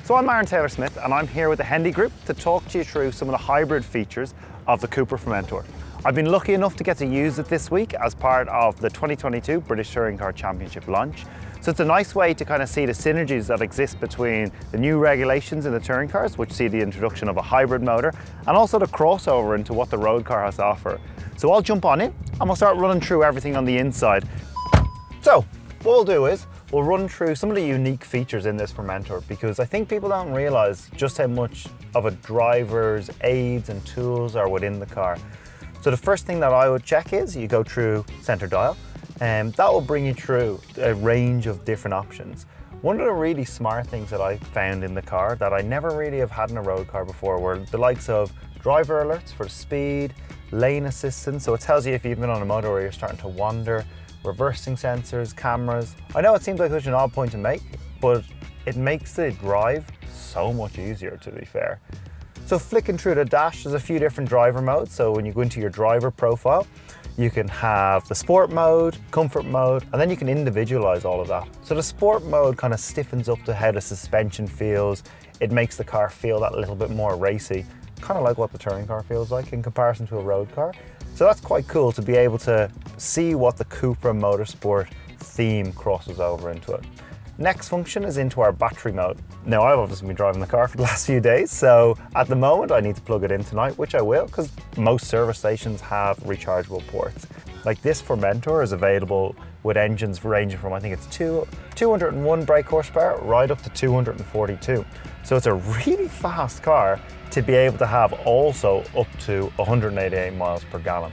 So I'm Aron Taylor Smith and I'm here with the Hendy Group to talk to you through some of the hybrid features of the CUPRA Formentor. I've been lucky enough to get to use it this week as part of the 2022 British Touring Car Championship launch. So it's a nice way to kind of see the synergies that exist between the new regulations in the touring cars, which see the introduction of a hybrid motor, and also the crossover into what the road car has to offer. So I'll jump on in and we'll start running through everything on the inside. So what we'll do is we'll run through some of the unique features in this Formentor, because I think people don't realize just how much of a driver's aids and tools are within the car. So the first thing that I would check is you go through center dial, and that will bring you through a range of different options. One of the really smart things that I found in the car that I never really have had in a road car before were the likes of driver alerts for speed, lane assistance, so it tells you if you've been on a motorway where you're starting to wander, reversing sensors, cameras. I know it seems like such an odd point to make, but it makes the drive so much easier, to be fair. So flicking through the dash, there's a few different driver modes. So when you go into your driver profile, you can have the sport mode, comfort mode, and then you can individualize all of that. So the sport mode kind of stiffens up to how the suspension feels. It makes the car feel that little bit more racy, kind of like what the touring car feels like in comparison to a road car. So that's quite cool to be able to see what the CUPRA Motorsport theme crosses over into it. Next function is into our battery mode. Now, I've obviously been driving the car for the last few days, so at the moment I need to plug it in tonight, which I will, because most service stations have rechargeable ports. Like this Formentor is available with engines ranging from, I think it's 201 brake horsepower right up to 242. So it's a really fast car to be able to have also up to 188 miles per gallon.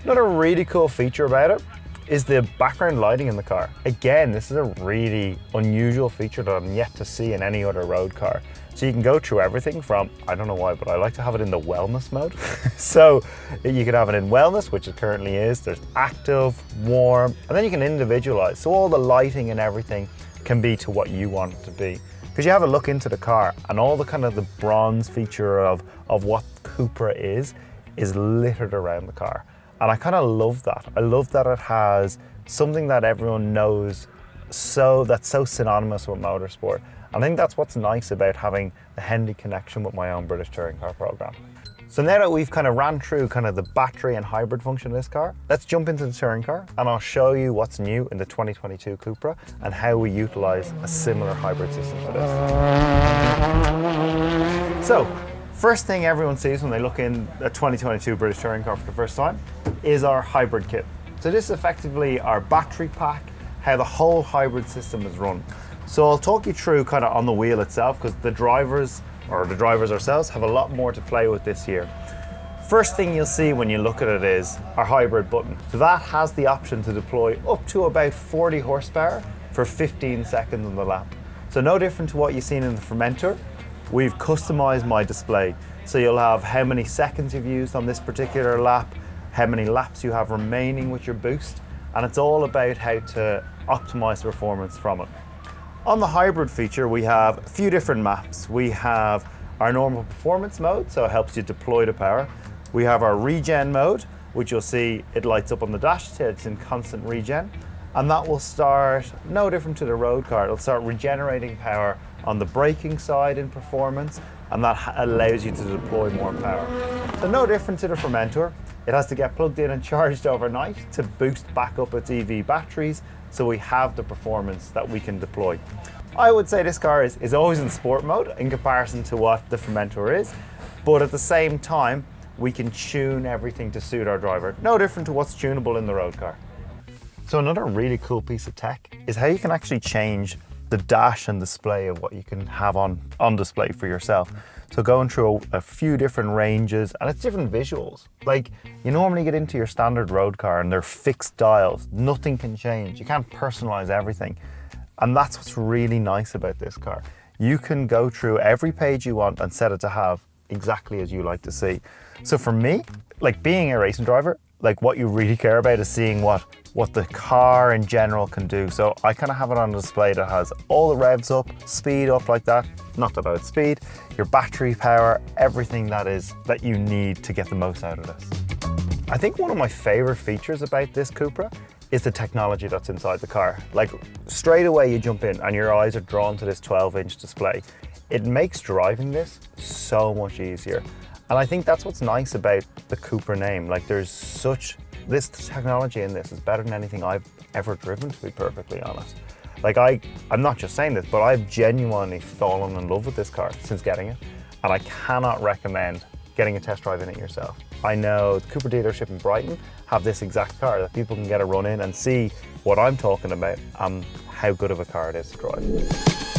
Another really cool feature about it is the background lighting in the car. Again, this is a really unusual feature that I'm yet to see in any other road car. So you can go through everything from, I don't know why, but I like to have it in the wellness mode. So you can have it in wellness, which it currently is. There's active, warm, and then you can individualize. So all the lighting and everything can be to what you want it to be. Because you have a look into the car and all the kind of the bronze feature of what CUPRA is littered around the car. And I kind of love that. I love that it has something that everyone knows that's so synonymous with motorsport. I think that's what's nice about having the Hendy connection with my own British touring car program. So now that we've kind of ran through kind of the battery and hybrid function of this car, let's jump into the touring car and I'll show you what's new in the 2022 CUPRA and how we utilize a similar hybrid system for this. So, first thing everyone sees when they look in a 2022 British touring car for the first time is our hybrid kit. So this is effectively our battery pack, how the whole hybrid system is run. So I'll talk you through kind of on the wheel itself, because the drivers ourselves have a lot more to play with this year. First thing you'll see when you look at it is our hybrid button. So that has the option to deploy up to about 40 horsepower for 15 seconds on the lap. So no different to what you've seen in the Formentor. We've customized my display. So you'll have how many seconds you've used on this particular lap, how many laps you have remaining with your boost, and it's all about how to optimize the performance from it. On the hybrid feature, we have a few different maps. We have our normal performance mode, so it helps you deploy the power. We have our regen mode, which you'll see it lights up on the dash, so it's in constant regen. And that will start no different to the road car. It'll start regenerating power on the braking side in performance, and that allows you to deploy more power. So no different to the Formentor. It has to get plugged in and charged overnight to boost back up its EV batteries, so we have the performance that we can deploy. I would say this car is always in sport mode in comparison to what the Formentor is, but at the same time, we can tune everything to suit our driver. No different to what's tunable in the road car. So another really cool piece of tech is how you can actually change the dash and display of what you can have on display for yourself. So going through a few different ranges, and it's different visuals. Like, you normally get into your standard road car and they're fixed dials, nothing can change. You can't personalize everything. And that's what's really nice about this car. You can go through every page you want and set it to have exactly as you like to see. So for me, like being a racing driver, like what you really care about is seeing what the car in general can do. So I kind of have it on a display that has all the revs up, speed up like that, not about speed, your battery power, everything that you need to get the most out of this. I think one of my favorite features about this CUPRA is the technology that's inside the car. Like straight away you jump in and your eyes are drawn to this 12-inch display. It makes driving this so much easier. And I think that's what's nice about the CUPRA name. Like this technology in this is better than anything I've ever driven, to be perfectly honest. Like I'm not just saying this, but I've genuinely fallen in love with this car since getting it. And I cannot recommend getting a test drive in it yourself. I know the CUPRA dealership in Brighton have this exact car that people can get a run in and see what I'm talking about and how good of a car it is to drive.